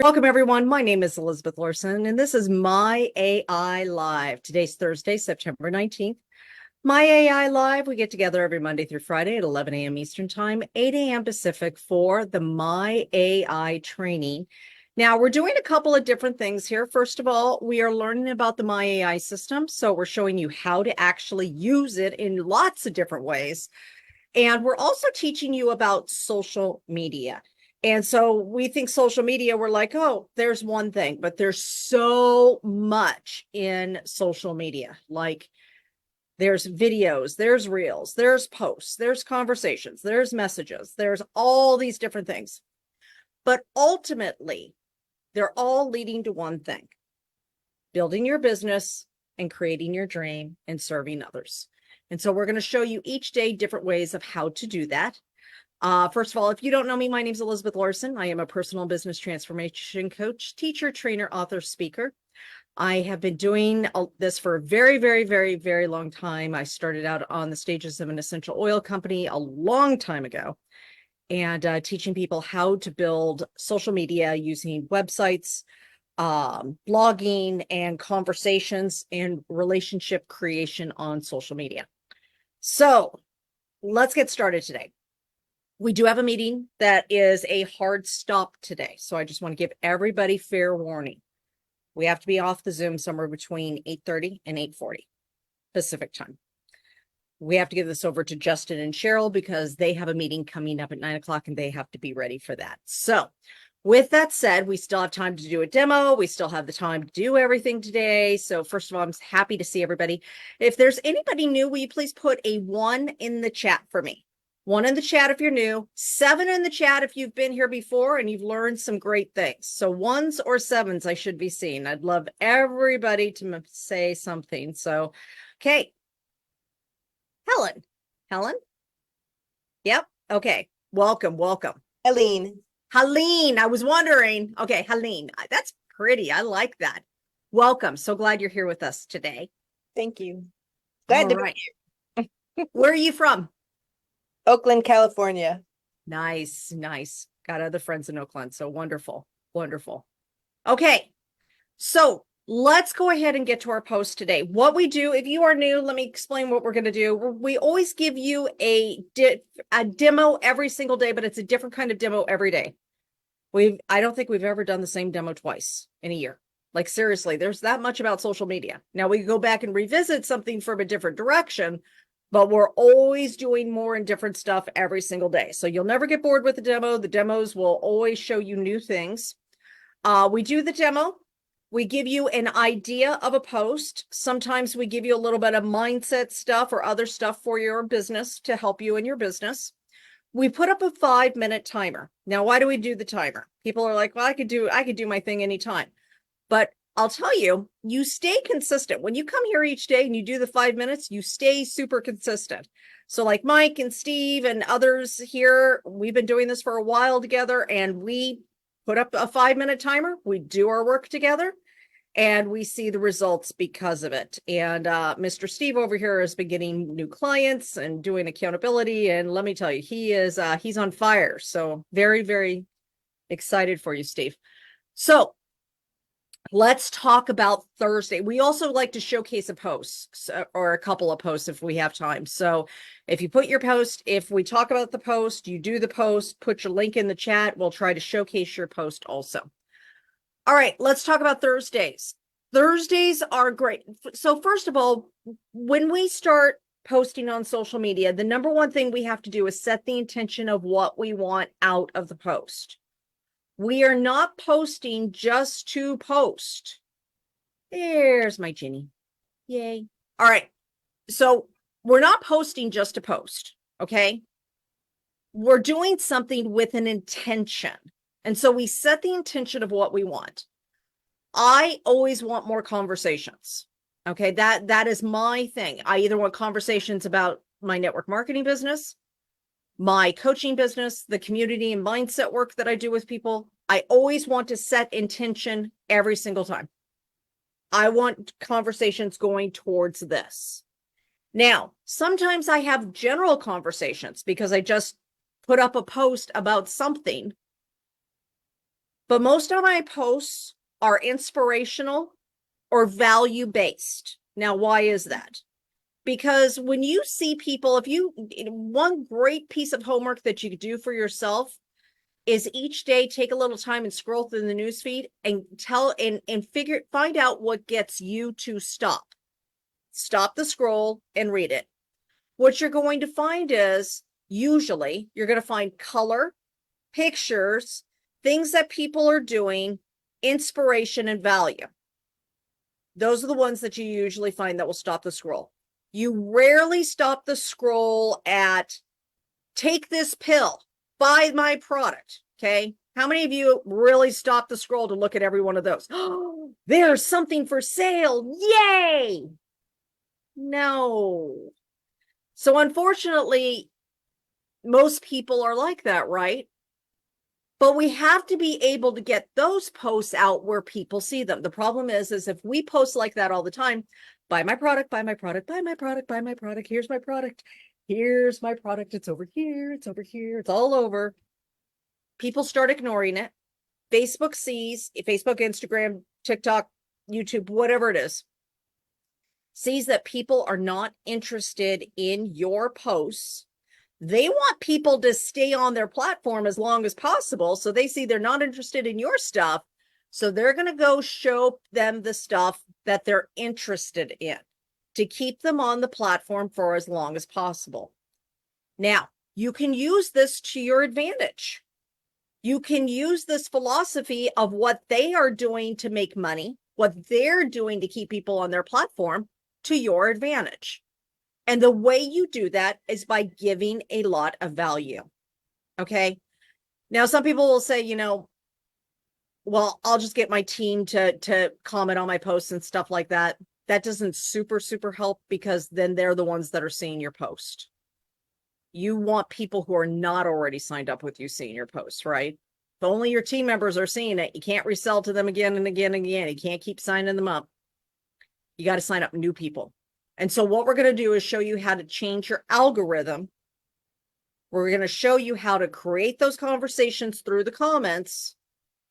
Welcome, everyone. My name is Elizabeth Larson, and this is My AI Live. Today's Thursday, September 19th. My AI Live, we get together every Monday through Friday at 11 a.m. Eastern Time, 8 a.m. Pacific for the My AI training. Now, we're doing a couple of different things here. First of all, we are learning about the My AI system. So we're showing you how to actually use it in lots of different ways. And we're also teaching you about social media. And so we think social media, we're like, oh, there's one thing, but there's so much in social media. Like there's videos, there's reels, there's posts, there's conversations, there's messages, there's all these different things. But ultimately, they're all leading to one thing: building your business and creating your dream and serving others. And so we're going to show you each day different ways of how to do that. First of all, if you don't know me, my name is Elizabeth Larson. I am a personal business transformation coach, teacher, trainer, author, speaker. I have been doing this for a very, very, very, very long time. I started out on the stages of an essential oil company a long time ago, and teaching people how to build social media using websites, blogging, and conversations and relationship creation on social media. So let's get started today. We do have a meeting that is a hard stop today. So I just want to give everybody fair warning. We have to be off the Zoom somewhere between 8:30 and 8:40 Pacific time. We have to give this over to Justin and Cheryl because they have a meeting coming up at 9 o'clock and they have to be ready for that. So with that said, we still have time to do a demo. We still have the time to do everything today. So first of all, I'm happy to see everybody. If there's anybody new, will you please put a 1 in the chat for me? 1 in the chat if you're new, 7 in the chat if you've been here before and you've learned some great things. So 1s or 7s I should be seeing. I'd love everybody to say something. So, okay. Helen? Yep. Okay. Welcome. Eileen. Helene, I was wondering. Okay, Helene, that's pretty. I like that. Welcome. So glad you're here with us today. Thank you. Glad to be here. Where are you from? Oakland, California. Nice. Got other friends in Oakland. So wonderful. Okay, so let's go ahead and get to our post today. What we do, if you are new, let me explain what we're going to do. We always give you a demo every single day, but it's a different kind of demo every day. I don't think we've ever done the same demo twice in a year. Like seriously, there's that much about social media. Now we go back and revisit something from a different direction, but we're always doing more and different stuff every single day. So you'll never get bored with the demo. The demos will always show you new things. We do the demo. We give you an idea of a post. Sometimes we give you a little bit of mindset stuff or other stuff for your business to help you in your business. We put up a 5-minute timer. Now, why do we do the timer? People are like, well, I could do my thing anytime. But I'll tell you, you stay consistent. When you come here each day and you do the 5 minutes, you stay super consistent. So like Mike and Steve and others here, we've been doing this for a while together, and we put up a 5-minute timer. We do our work together, and we see the results because of it. And Mr. Steve over here has been getting new clients and doing accountability. And let me tell you, he's on fire. So very, very excited for you, Steve. So let's talk about Thursday. We also like to showcase a post or a couple of posts if we have time. So if you put your post, if we talk about the post, you do the post, put your link in the chat. We'll try to showcase your post also. All right, let's talk about Thursdays. Thursdays are great. So first of all, when we start posting on social media, the number one thing we have to do is set the intention of what we want out of the post. We are not posting just to post. There's my Ginny. Yay. All right. So we're not posting just to post, okay? We're doing something with an intention. And so we set the intention of what we want. I always want more conversations. Okay, that is my thing. I either want conversations about my network marketing business, my coaching business, the community and mindset work that I do with people. I always want to set intention every single time. I want conversations going towards this. Now, sometimes I have general conversations because I just put up a post about something. but most of my posts are inspirational or value based. Now, why is that? Because when you see people, one great piece of homework that you could do for yourself is each day take a little time and scroll through the newsfeed and find out what gets you to stop the scroll and read it. What you're going to find is usually you're going to find color, pictures, things that people are doing, inspiration, and value. Those are the ones that you usually find that will stop the scroll. You rarely stop the scroll at take this pill, buy my product. Okay. How many of you really stop the scroll to look at every one of those? Oh, there's something for sale. Yay. No. So unfortunately, most people are like that, right? But we have to be able to get those posts out where people see them. The problem is if we post like that all the time, buy my product, buy my product, buy my product, buy my product, here's my product, here's my product, it's over here, it's over here, it's all over. People start ignoring it. Facebook sees, Facebook, Instagram, TikTok, YouTube, whatever it is, sees that people are not interested in your posts. They want people to stay on their platform as long as possible. So they see they're not interested in your stuff. So they're going to go show them the stuff that they're interested in to keep them on the platform for as long as possible. Now, you can use this to your advantage. You can use this philosophy of what they are doing to make money, what they're doing to keep people on their platform to your advantage. And the way you do that is by giving a lot of value. Okay. Now, some people will say, well, I'll just get my team to comment on my posts and stuff like that. That doesn't super help, because then they're the ones that are seeing your post. You want people who are not already signed up with you seeing your posts, right? If only your team members are seeing it, you can't resell to them again and again and again. You can't keep signing them up. You got to sign up new people. And so what we're going to do is show you how to change your algorithm. We're going to show you how to create those conversations through the comments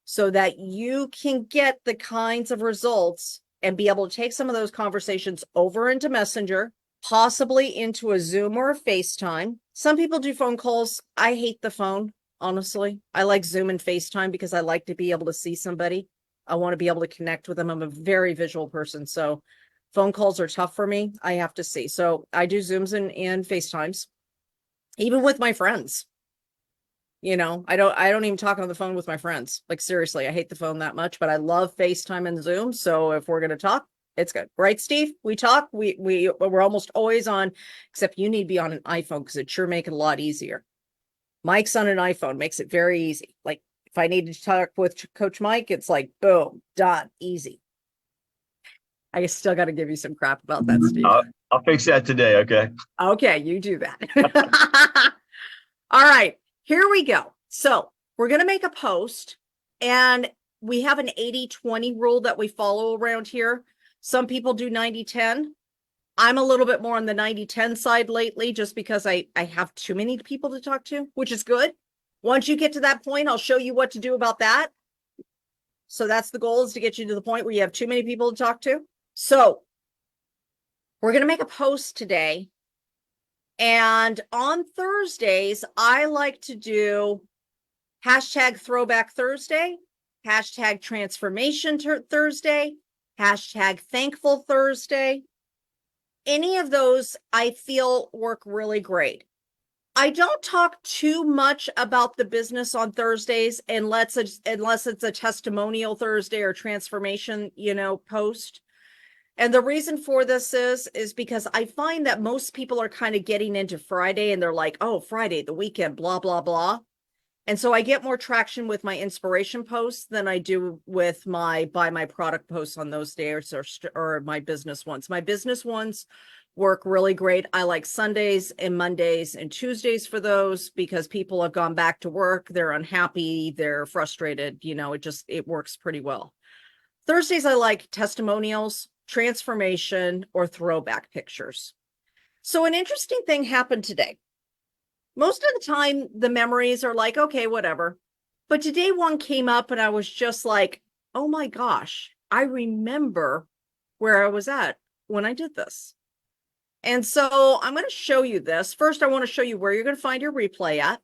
so that you can get the kinds of results and be able to take some of those conversations over into Messenger, possibly into a Zoom or a FaceTime. Some people do phone calls. I hate the phone, honestly. I like Zoom and FaceTime because I like to be able to see somebody. I want to be able to connect with them. I'm a very visual person, so phone calls are tough for me. I have to see. So I do Zooms and FaceTimes, even with my friends. I don't even talk on the phone with my friends. Like, seriously, I hate the phone that much, but I love FaceTime and Zoom. So if we're going to talk, it's good. Right, Steve? We talk. We're almost always on, except you need to be on an iPhone because it sure makes it a lot easier. Mike's on an iPhone, makes it very easy. Like, if I need to talk with Coach Mike, it's like, boom, done, easy. I still got to give you some crap about that, Steve. I'll fix that today. Okay. Okay, you do that. All right, here we go. So we're going to make a post, and we have an 80-20 rule that we follow around here. Some people do 90-10. I'm a little bit more on the 90-10 side lately, just because I have too many people to talk to, which is good. Once you get to that point, I'll show you what to do about that. So that's the goal, is to get you to the point where you have too many people to talk to. So we're going to make a post today. And on Thursdays, I like to do hashtag Throwback Thursday, hashtag Transformation Thursday, hashtag Thankful Thursday. Any of those I feel work really great. I don't talk too much about the business on Thursdays unless it's a testimonial Thursday or transformation, post. And the reason for this is because I find that most people are kind of getting into Friday and they're like, oh, Friday, the weekend, blah, blah, blah. And so I get more traction with my inspiration posts than I do with my buy my product posts on those days, or my business ones. My business ones work really great. I like Sundays and Mondays and Tuesdays for those because people have gone back to work. They're unhappy. They're frustrated. It works pretty well. Thursdays, I like testimonials, transformation, or throwback pictures. So an interesting thing happened today. Most of the time, the memories are like, okay, whatever. But today one came up and I was just like, oh my gosh, I remember where I was at when I did this. And so I'm going to show you this. First, I want to show you where you're going to find your replay at,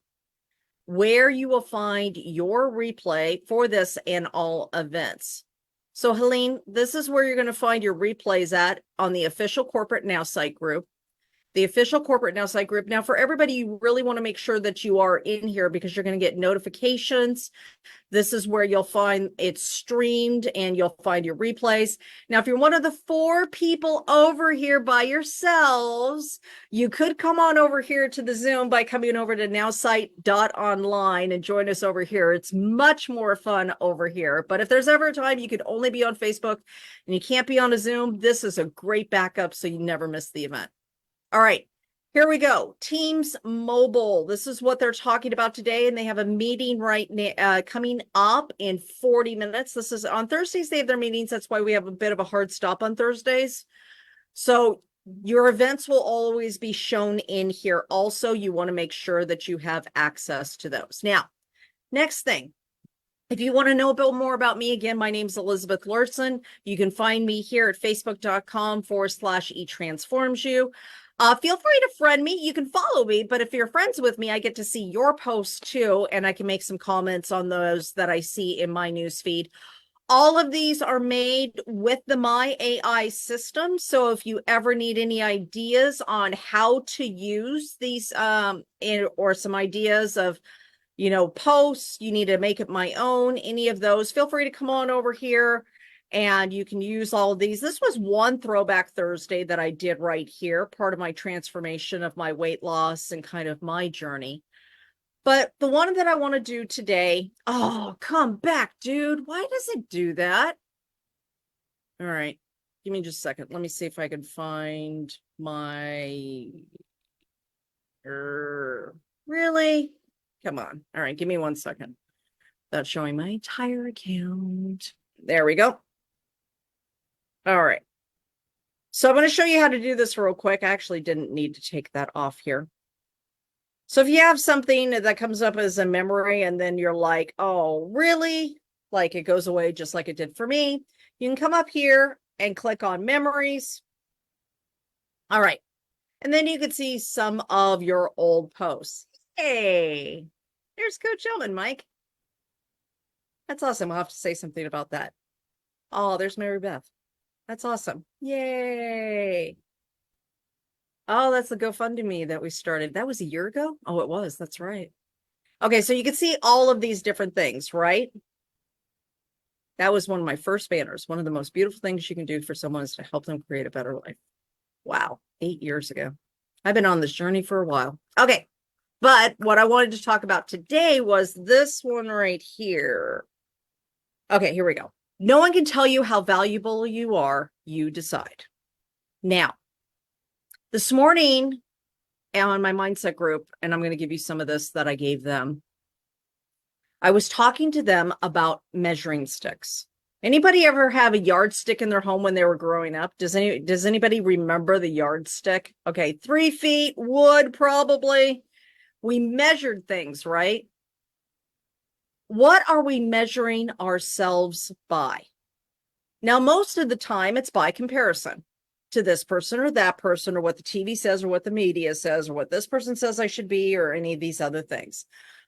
where you will find your replay for this and all events. So Helene, this is where you're going to find your replays at on the official Corporate Now site group. The official Corporate Now site group. Now, for everybody, you really want to make sure that you are in here because you're going to get notifications. This is where you'll find it's streamed and you'll find your replays. Now, if you're one of the 4 people over here by yourselves, you could come on over here to the Zoom by coming over to nowsite.online and join us over here. It's much more fun over here. But if there's ever a time you could only be on Facebook and you can't be on a Zoom, this is a great backup so you never miss the event. All right, here we go. Teams Mobile. This is what they're talking about today, and they have a meeting right now coming up in 40 minutes. This is on Thursdays. They have their meetings. That's why we have a bit of a hard stop on Thursdays. So your events will always be shown in here. Also, you want to make sure that you have access to those. Now, next thing. If you want to know a bit more about me, again, my name is Elizabeth Larson. You can find me here at facebook.com/eTransformsYou. Feel free to friend me. You can follow me, but if you're friends with me, I get to see your posts too, and I can make some comments on those that I see in my news feed. All of these are made with the My AI system. So if you ever need any ideas on how to use these or some ideas of posts, you need to make it my own, any of those, feel free to come on over here and you can use all of these. This was one Throwback Thursday that I did right here, part of my transformation of my weight loss and kind of my journey. But the one that I want to do today, oh, come back, dude. Why does it do that? All right. Give me just a second. Let me see if I can find my... Really? Come on. All right, give me 1 second. That's showing my entire account. There we go. All right. So I'm going to show you how to do this real quick. I actually didn't need to take that off here. So if you have something that comes up as a memory and then you're like, oh, really? Like it goes away just like it did for me. You can come up here and click on memories. All right. And then you can see some of your old posts. Hey, there's Coach Ellman, Mike. That's awesome. I'll have to say something about that. Oh, there's Mary Beth. That's awesome. Yay. Oh, that's the GoFundMe that we started. That was a year ago? Oh, it was. That's right. Okay, so you can see all of these different things, right? That was one of my first banners. One of the most beautiful things you can do for someone is to help them create a better life. Wow, 8 years ago. I've been on this journey for a while. Okay, but what I wanted to talk about today was this one right here. Okay, here we go. No one can tell you how valuable you are. You decide. Now, this morning on my mindset group, and I'm going to give you some of this that I gave them, I was talking to them about measuring sticks. Anybody ever have a yardstick in their home when they were growing up? Does anybody remember the yardstick? Okay, 3 feet, wood, probably. We measured things, right? What are we measuring ourselves by? Now, most of the time, it's by comparison to this person or that person, or what the TV says, or what the media says, or what this person says I should be, or any of these other things.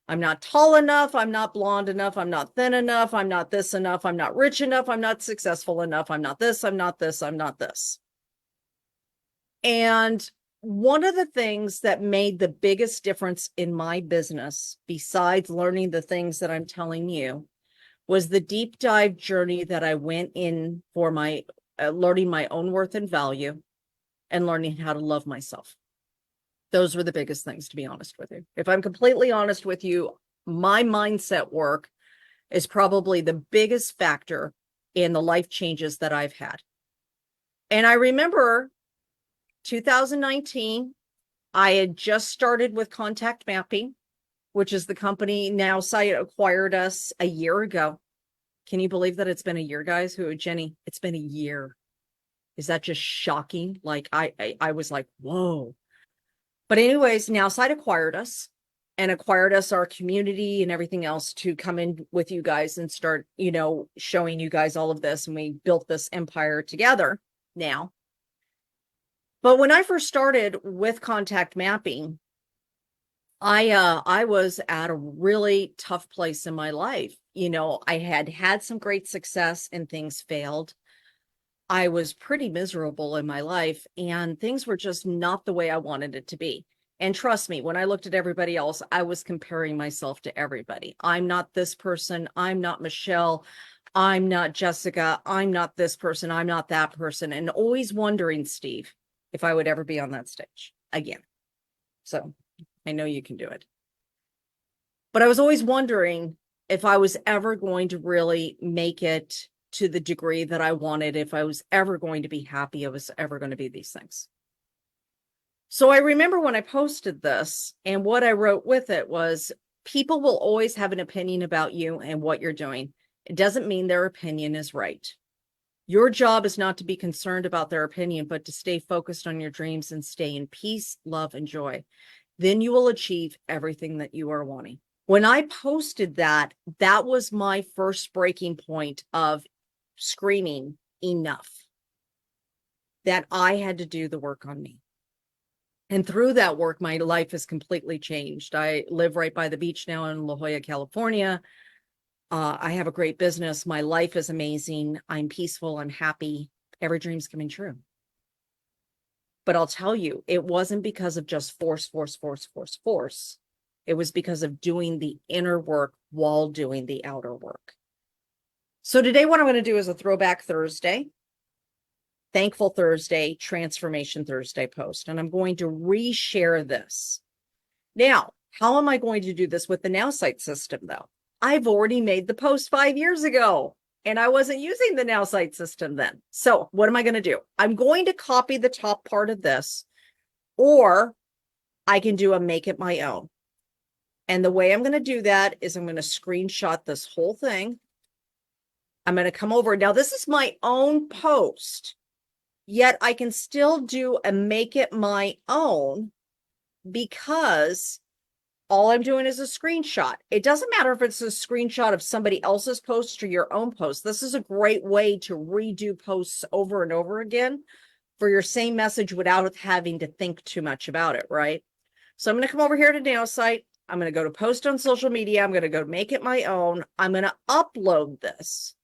I'm not tall enough. I'm not blonde enough. I'm not thin enough. I'm not this enough. I'm not rich enough. I'm not successful enough. I'm not this. I'm not this. I'm not this. And one of the things that made the biggest difference in my business, besides learning the things that I'm telling you, was the deep dive journey that I went in for my learning my own worth and value and learning how to love myself. Those were the biggest things, to be honest with you. If I'm completely honest with you, my mindset work is probably the biggest factor in the life changes that I've had. And I remember 2019, I had just started with contact mapping, which is the company Nowsite acquired us a year ago. Can you believe that it's been a year, guys? Jenny, it's been a year. Is that just shocking? Like I was like, whoa. But anyways, Nowsite acquired us. and acquired us our community and everything else to come in with you guys and start, showing you guys all of this. And we built this empire together now. But when I first started with contact mapping, I was at a really tough place in my life. I had some great success and things failed. I was pretty miserable in my life and things were just not the way I wanted it to be. And trust me, when I looked at everybody else, I was comparing myself to everybody. I'm not this person. I'm not Michelle. I'm not Jessica. I'm not this person. I'm not that person. And always wondering, Steve, if I would ever be on that stage again. So I know you can do it. But I was always wondering if I was ever going to really make it to the degree that I wanted, if I was ever going to be happy, I was ever going to be these things. So I remember when I posted this, and what I wrote with it was, people will always have an opinion about you and what you're doing. It doesn't mean their opinion is right. Your job is not to be concerned about their opinion, but to stay focused on your dreams and stay in peace, love, and joy. Then you will achieve everything that you are wanting. When I posted that, that was my first breaking point of screaming enough, that I had to do the work on me. And through that work, my life has completely changed. I live right by the beach now in La Jolla, California. I have a great business. My life is amazing. I'm peaceful. I'm happy. Every dream's coming true. But I'll tell you, it wasn't because of just force. It was because of doing the inner work while doing the outer work. So today, what I'm going to do is a Throwback Thursday, Thankful Thursday, Transformation Thursday post, and I'm going to reshare this. Now, how am I going to do this with the Nowsite system, though? I've already made the post 5 years ago, and I wasn't using the Nowsite system then. So what am I going to do? I'm going to copy the top part of this, or I can do a make it my own. And the way I'm going to do that is I'm going to screenshot this whole thing. I'm going to come over. Now, this is my own post, yet I can still do a make it my own because all I'm doing is a screenshot. It doesn't matter if it's a screenshot of somebody else's post or your own post. This is a great way to redo posts over and over again for your same message without having to think too much about it, right? So I'm going to come over here to Nowsite. I'm going to go to post on social media. I'm going to go make it my own. I'm going to upload this.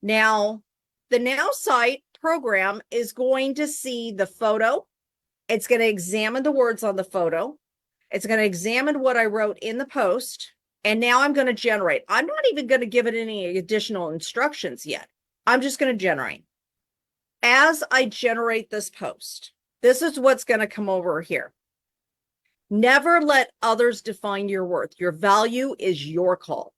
Now, the Nowsite program is going to see the photo. It's going to examine the words on the photo. It's going to examine what I wrote in the post. And now I'm going to generate. I'm not even going to give it any additional instructions yet. I'm just going to generate. As I generate this post, this is what's going to come over here. Never let others define your worth. Your value is your call.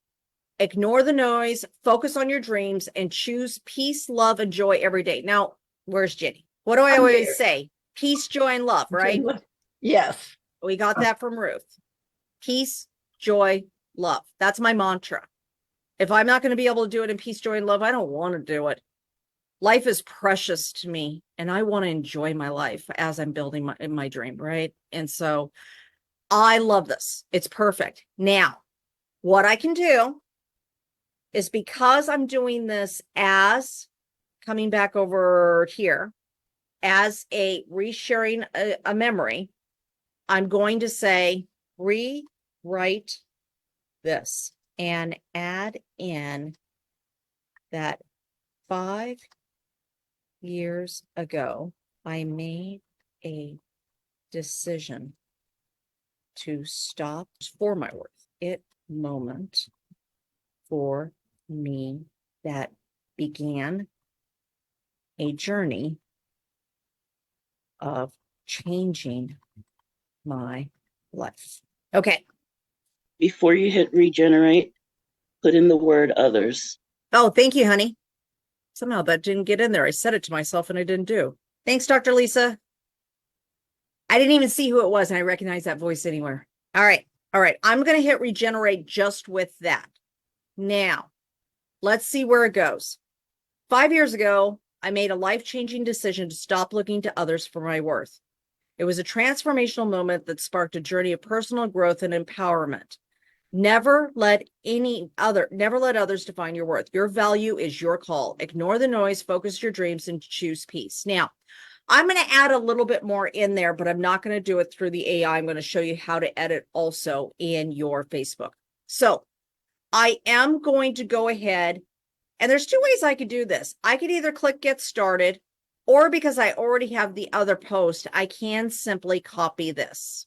Ignore the noise, focus on your dreams, and choose peace, love, and joy every day. Now, where's Jenny? What do I always say? Peace, joy, and love, right? Yes. We got that from Ruth. Peace, joy, love. That's my mantra. If I'm not going to be able to do it in peace, joy, and love, I don't want to do it. Life is precious to me, and I want to enjoy my life as I'm building my dream, right? And so I love this. It's perfect. Now, what I can do is, because I'm doing this as coming back over here as a resharing a memory, I'm going to say rewrite this and add in that 5 years ago, I made a decision to stop for my worth. It moment for me that began a journey of changing my life. Okay. Before you hit regenerate, put in the word others. Oh, thank you, honey. Somehow that didn't get in there. I said it to myself and I didn't do. Thanks, Dr. Lisa. I didn't even see who it was, and I recognize that voice anywhere. All right. All right. I'm going to hit regenerate just with that. Now, let's see where it goes. 5 years ago, I made a life-changing decision to stop looking to others for my worth. It was a transformational moment that sparked a journey of personal growth and empowerment. Never let others define your worth. Your value is your call. Ignore the noise, focus your dreams, and choose peace. Now, I'm going to add a little bit more in there, but I'm not going to do it through the AI. I'm going to show you how to edit also in your Facebook. So I am going to go ahead, and there's two ways I could do this. I could either click get started, or because I already have the other post, I can simply copy this.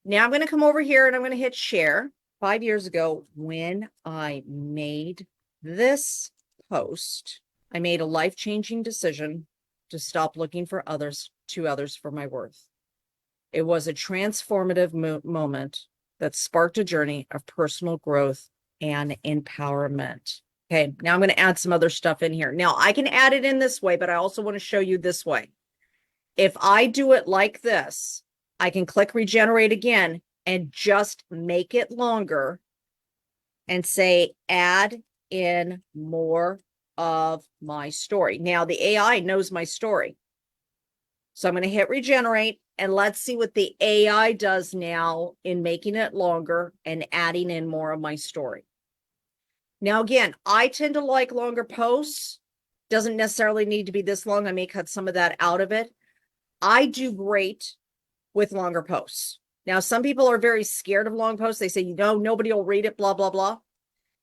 Now I'm going to come over here and I'm going to hit share. 5 years ago, when I made this post, I made a life-changing decision to stop looking for others for my worth. It was a transformative moment that sparked a journey of personal growth and empowerment. Okay, now I'm going to add some other stuff in here. Now I can add it in this way, but I also want to show you this way. If I do it like this, I can click regenerate again and just make it longer and say, add in more of my story. Now the AI knows my story. So I'm going to hit regenerate and let's see what the AI does now in making it longer and adding in more of my story. Now, again, I tend to like longer posts. Doesn't necessarily need to be this long. I may cut some of that out of it. I do great with longer posts. Now, some people are very scared of long posts. They say, nobody will read it, blah, blah, blah.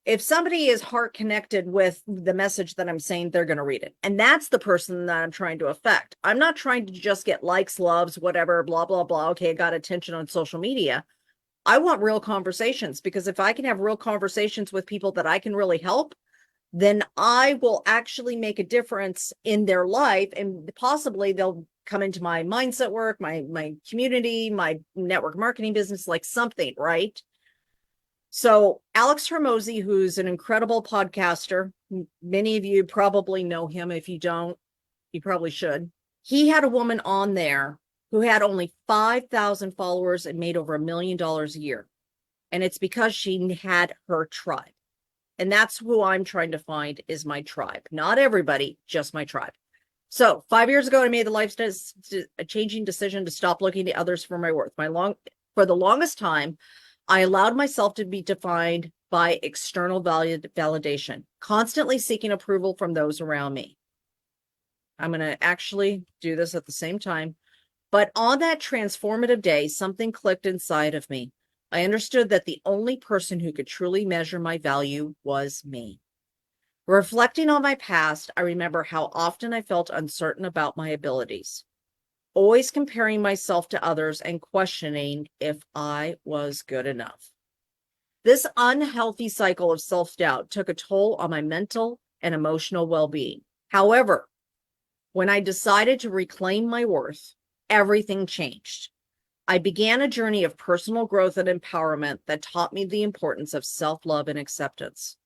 If somebody is heart connected with the message that I'm saying, they're going to read it. And that's the person that I'm trying to affect. I'm not trying to just get likes, loves, whatever, blah, blah, blah. Okay, I got attention on social media. I want real conversations, because if I can have real conversations with people that I can really help, then I will actually make a difference in their life, and possibly they'll come into my mindset work, my community, my network marketing business, like something, right? So Alex Hormozy, who's an incredible podcaster, many of you probably know him. If you don't, you probably should. He had a woman on there who had only 5,000 followers and made over $1 million a year. And it's because she had her tribe. And that's who I'm trying to find is my tribe. Not everybody, just my tribe. So 5 years ago, I made a changing decision to stop looking to others for my worth. For the longest time, I allowed myself to be defined by external validation, constantly seeking approval from those around me. I'm going to actually do this at the same time. But on that transformative day, something clicked inside of me. I understood that the only person who could truly measure my value was me. Reflecting on my past, I remember how often I felt uncertain about my abilities, always comparing myself to others and questioning if I was good enough. This unhealthy cycle of self-doubt took a toll on my mental and emotional well-being. However, when I decided to reclaim my worth, everything changed. I began a journey of personal growth and empowerment that taught me the importance of self-love and acceptance.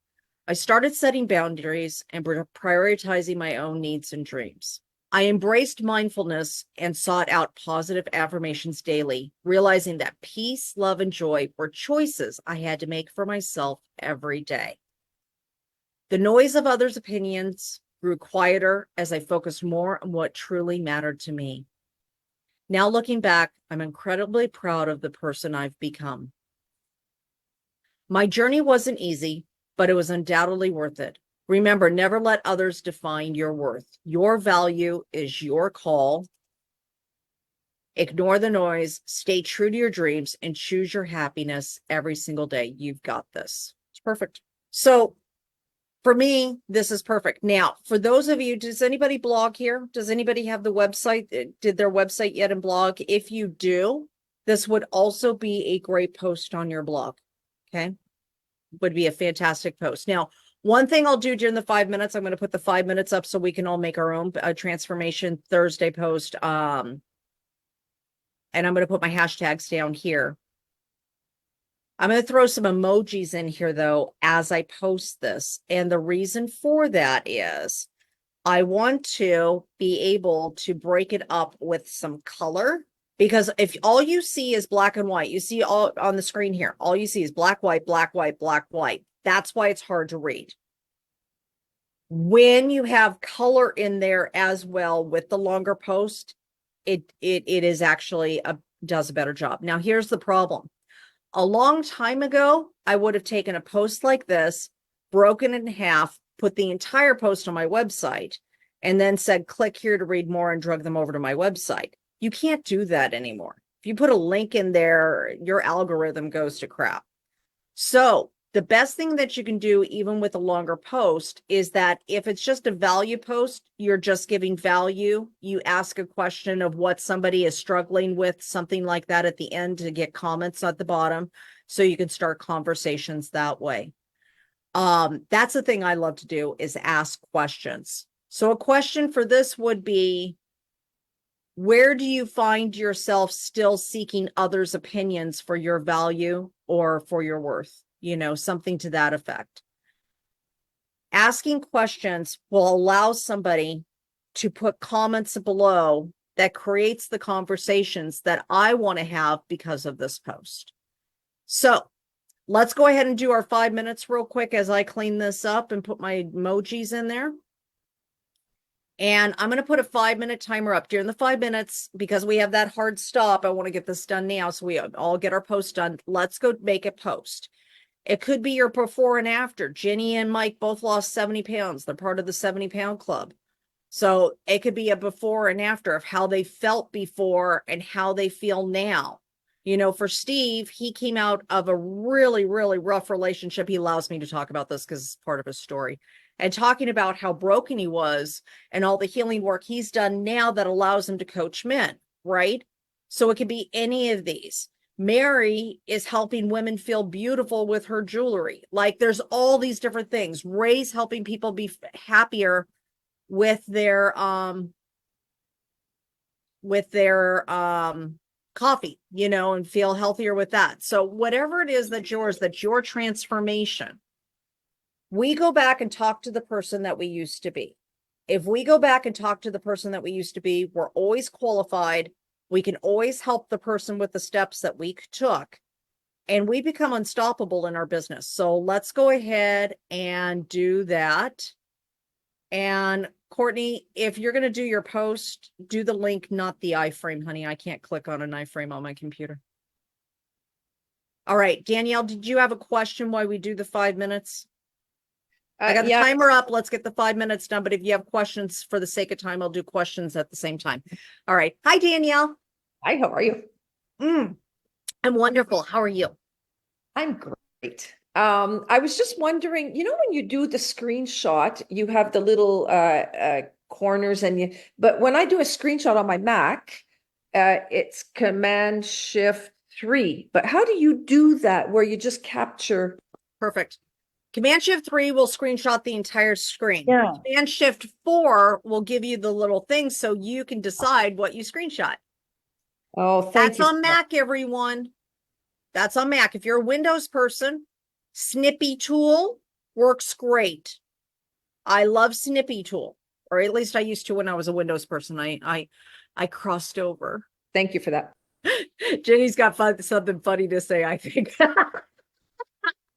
I started setting boundaries and prioritizing my own needs and dreams. I embraced mindfulness and sought out positive affirmations daily, realizing that peace, love, and joy were choices I had to make for myself every day. The noise of others' opinions grew quieter as I focused more on what truly mattered to me. Now looking back, I'm incredibly proud of the person I've become. My journey wasn't easy, but it was undoubtedly worth it. Remember, never let others define your worth. Your value is your call. Ignore the noise, stay true to your dreams, and choose your happiness every single day. You've got this. It's perfect. So for me, this is perfect. Now, for those of you, does anybody blog here? Does anybody have the website? Did their website yet and blog? If you do, this would also be a great post on your blog. Okay. Would be a fantastic post. Now, one thing I'll do during the 5 minutes, I'm going to put the 5 minutes up so we can all make our own transformation Thursday post. And I'm going to put my hashtags down here. I'm going to throw some emojis in here, though, as I post this. And the reason for that is I want to be able to break it up with some color. Because if all you see is black and white, you see all on the screen here, all you see is black, white, black, white, black, white. That's why it's hard to read. When you have color in there as well with the longer post, it is actually does a better job. Now, here's the problem. A long time ago, I would have taken a post like this, broken it in half, put the entire post on my website, and then said, click here to read more, and drug them over to my website. You can't do that anymore. If you put a link in there, your algorithm goes to crap. So the best thing that you can do, even with a longer post, is that if it's just a value post, you're just giving value. You ask a question of what somebody is struggling with, something like that at the end, to get comments at the bottom, so you can start conversations that way. That's the thing I love to do, is ask questions. So a question for this would be, where do you find yourself still seeking others' opinions for your value or for your worth? You know, something to that effect. Asking questions will allow somebody to put comments below that creates the conversations that I want to have because of this post. So let's go ahead and do our 5 minutes real quick as I clean this up and put my emojis in there. And I'm going to put a 5-minute timer up during the 5 minutes, because we have that hard stop. I want to get this done now, so we all get our post done. Let's go make a post. It could be your before and after. Jenny and Mike both lost 70 pounds. They're part of the 70-pound club. So it could be a before and after of how they felt before and how they feel now. You know, for Steve, he came out of a really, really rough relationship. He allows me to talk about this because it's part of his story. And talking about how broken he was and all the healing work he's done now that allows him to coach men, right? So it could be any of these. Mary is helping women feel beautiful with her jewelry. Like, there's all these different things. Ray's helping people be happier with their coffee, you know, and feel healthier with that. So whatever it is that's yours, that's your transformation, we go back and talk to the person that we used to be. If we go back and talk to the person that we used to be, we're always qualified. We can always help the person with the steps that we took, and we become unstoppable in our business. So let's go ahead and do that. And Courtney, if you're going to do your post, do the link, not the iframe, honey. I can't click on an iframe on my computer. All right, Danielle, did you have a question while we do the 5 minutes? I got the timer up. Let's get the 5 minutes done. But if you have questions, for the sake of time, I'll do questions at the same time. All right. Hi, Danielle. Hi, how are you? I'm wonderful. How are you? I'm great. I was just wondering, you know, when you do the screenshot, you have the little corners, and but when I do a screenshot on my Mac, it's Command-Shift-3. But how do you do that where you just capture? Perfect. Command-Shift-3 will screenshot the entire screen. Yeah. Command-Shift-4 will give you the little thing so you can decide what you screenshot. Oh, thank That's you. on Mac, everyone. That's on Mac. If you're a Windows person, Snippy Tool works great. I love Snippy Tool, or at least I used to when I was a Windows person. I crossed over. Thank you for that. Jenny's got something funny to say, I think.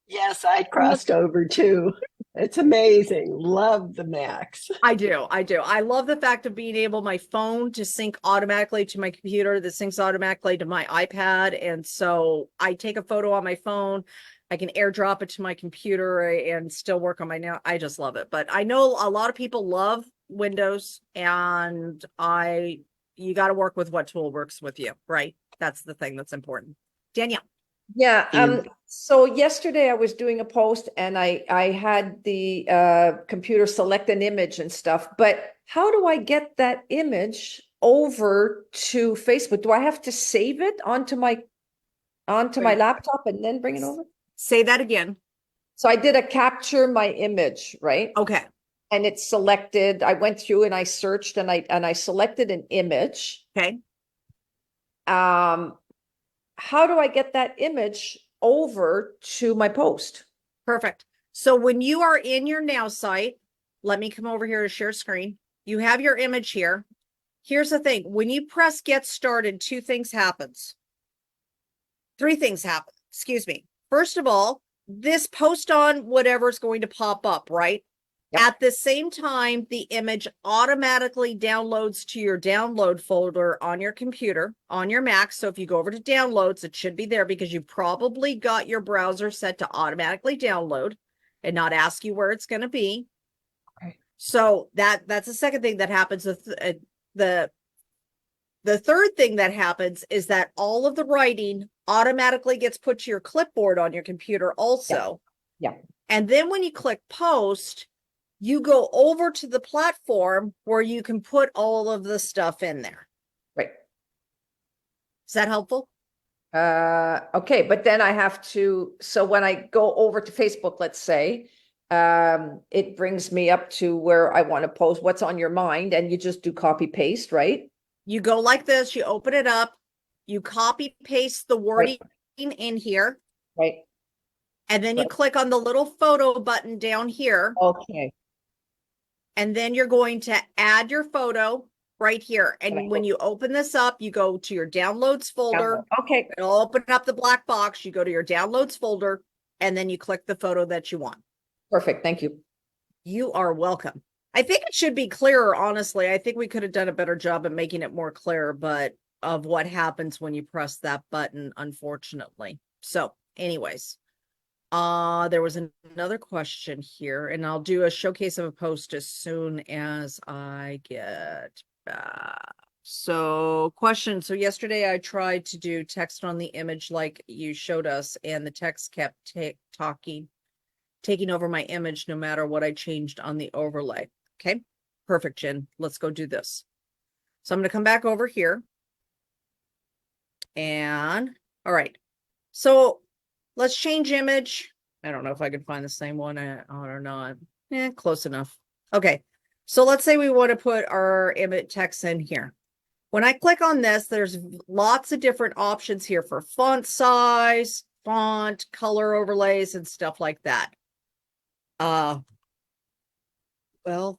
Yes, I crossed over too. It's amazing. Love the Macs. I do. I love the fact of being able, my phone to sync automatically to my computer, that syncs automatically to my iPad. And so I take a photo on my phone, I can airdrop it to my computer and still work on my now. I just love it. But I know a lot of people love Windows, and you got to work with what tool works with you, right? That's the thing that's important. Danielle. Yeah. So yesterday I was doing a post, and I had the computer select an image and stuff, but how do I get that image over to Facebook? Do I have to save it onto my laptop and then bring it over? Say that again. So I did a capture my image, right? Okay. And it's selected. I went through and I searched, and I selected an image. Okay. How do I get that image over to my post? Perfect. So when you are in your Now site, let me come over here to share screen. You have your image here. Here's the thing. When you press get started, 2 things happens. 3 things happen. Excuse me. First of all, this post on whatever is going to pop up, right? Yep. At the same time, the image automatically downloads to your download folder on your computer, on your Mac. So if you go over to downloads, it should be there because you probably got your browser set to automatically download and not ask you where it's going to be. Okay. So that's the second thing that happens. The third thing that happens is that all of the writing automatically gets put to your clipboard on your computer also. Yeah. And then when you click post, you go over to the platform where you can put all of the stuff in there. Right. Is that helpful? Okay, but then I have to, so when I go over to Facebook, let's say, it brings me up to where I want to post what's on your mind, and you just do copy paste, right? You go like this, you open it up, you copy paste the wording in here, Right. and then you Right. click on the little photo button down here. Okay. And then you're going to add your photo right here. Can I And when go- you open this up, you go to your downloads folder. Okay. It'll open up the black box. You go to your downloads folder, and then you click the photo that you want. Perfect. Thank you. You are welcome. I think it should be clearer, honestly. I think we could have done a better job at making it more clear, but of what happens when you press that button, unfortunately. So anyways, there was another question here, and I'll do a showcase of a post as soon as I get back. So question. So yesterday I tried to do text on the image like you showed us, and the text kept taking over my image no matter what I changed on the overlay. Okay, perfect, Jen. Let's go do this. So I'm going to come back over here. And all right. So let's change image. I don't know if I can find the same one or not. Close enough. Okay. So let's say we want to put our image text in here. When I click on this, there's lots of different options here for font size, font, color overlays, and stuff like that. Well,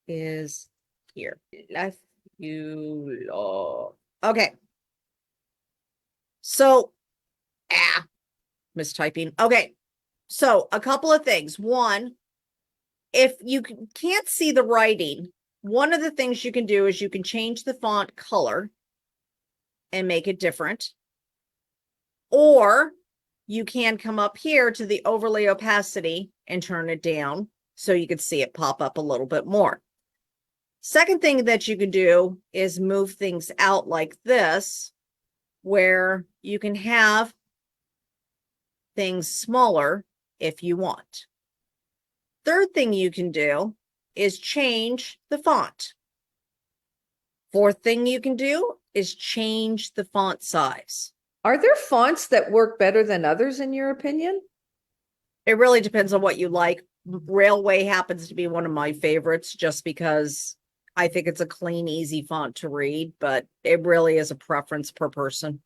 is here. Okay. So, mistyping. Okay. So a couple of things. One, if you can't see the writing, one of the things you can do is you can change the font color and make it different. Or you can come up here to the overlay opacity and turn it down so you can see it pop up a little bit more. Second thing that you can do is move things out like this, where you can have things smaller if you want. Third thing you can do is change the font. Fourth thing you can do is change the font size. Are there fonts that work better than others, in your opinion? It really depends on what you like. Railway happens to be one of my favorites just because I think it's a clean, easy font to read, but it really is a preference per person.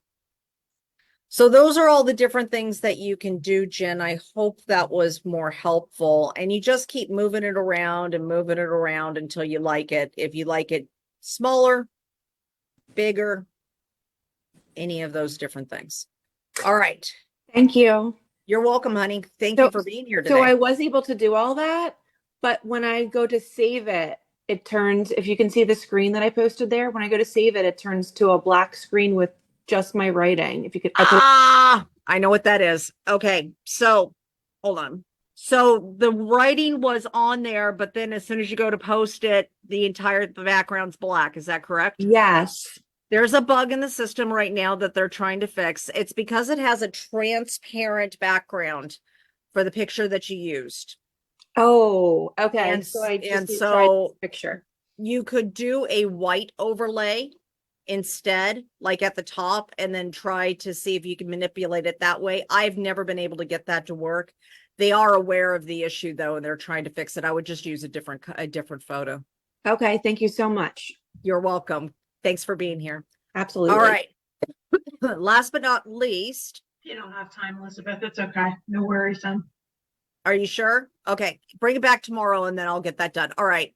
So those are all the different things that you can do, Jen. I hope that was more helpful. And you just keep moving it around and moving it around until you like it. If you like it smaller, bigger, any of those different things. All right. Thank you. You're welcome, honey. Thank So- you for being here today. So I was able to do all that, but when I go to save it, it turns, if you can see the screen that I posted there, when I go to save it, it turns to a black screen with just my writing. If you could, I know what that is. Okay. So hold on. So the writing was on there, but then as soon as you go to post it, the background's black. Is that correct? yes. There's a bug in the system right now that they're trying to fix. It's because it has a transparent background for the picture that you used. Oh, okay. And so I just and need to try so this picture. you could do a white overlay instead, like at the top, and then try to see if you can manipulate it that way. I've never been able to get that to work. They are aware of the issue though, and they're trying to fix it. I would just use a different photo. Okay. Thank you so much. You're welcome. Thanks for being here. Absolutely. All right. Last but not least, You don't have time, Elizabeth. It's okay. No worries, son. are you sure? Okay. Bring it back tomorrow and then I'll get that done. All right.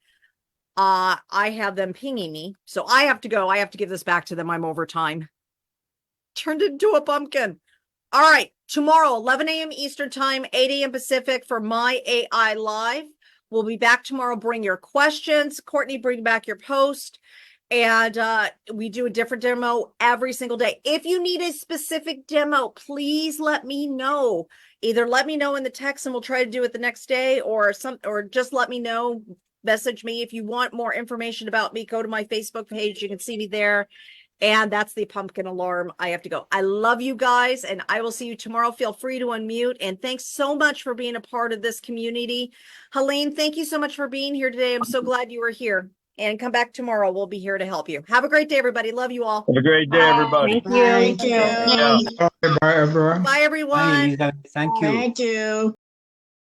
I have them pinging me, so I have to go. I have to give this back to them. I'm over time. Turned into a pumpkin. All right. Tomorrow, 11 a.m. Eastern time, 8 a.m. Pacific for my AI Live. We'll be back tomorrow. Bring your questions. Courtney, bring back your post. And we do a different demo every single day. If you need a specific demo, please let me know. Either let me know in the text and we'll try to do it the next day, or just let me know, message me. If you want more information about me, go to my Facebook page. You can see me there. And that's the pumpkin alarm. I have to go. I love you guys, and I will see you tomorrow. Feel free to unmute. And thanks so much for being a part of this community. Helene, thank you so much for being here today. I'm so glad you were here. And come back tomorrow. We'll be here to help you. Have a great day, everybody. Love you all. Have a great day, everybody. Thank you. Thank you. Yeah. Bye, everyone. Bye, everyone. Thank you. Thank you.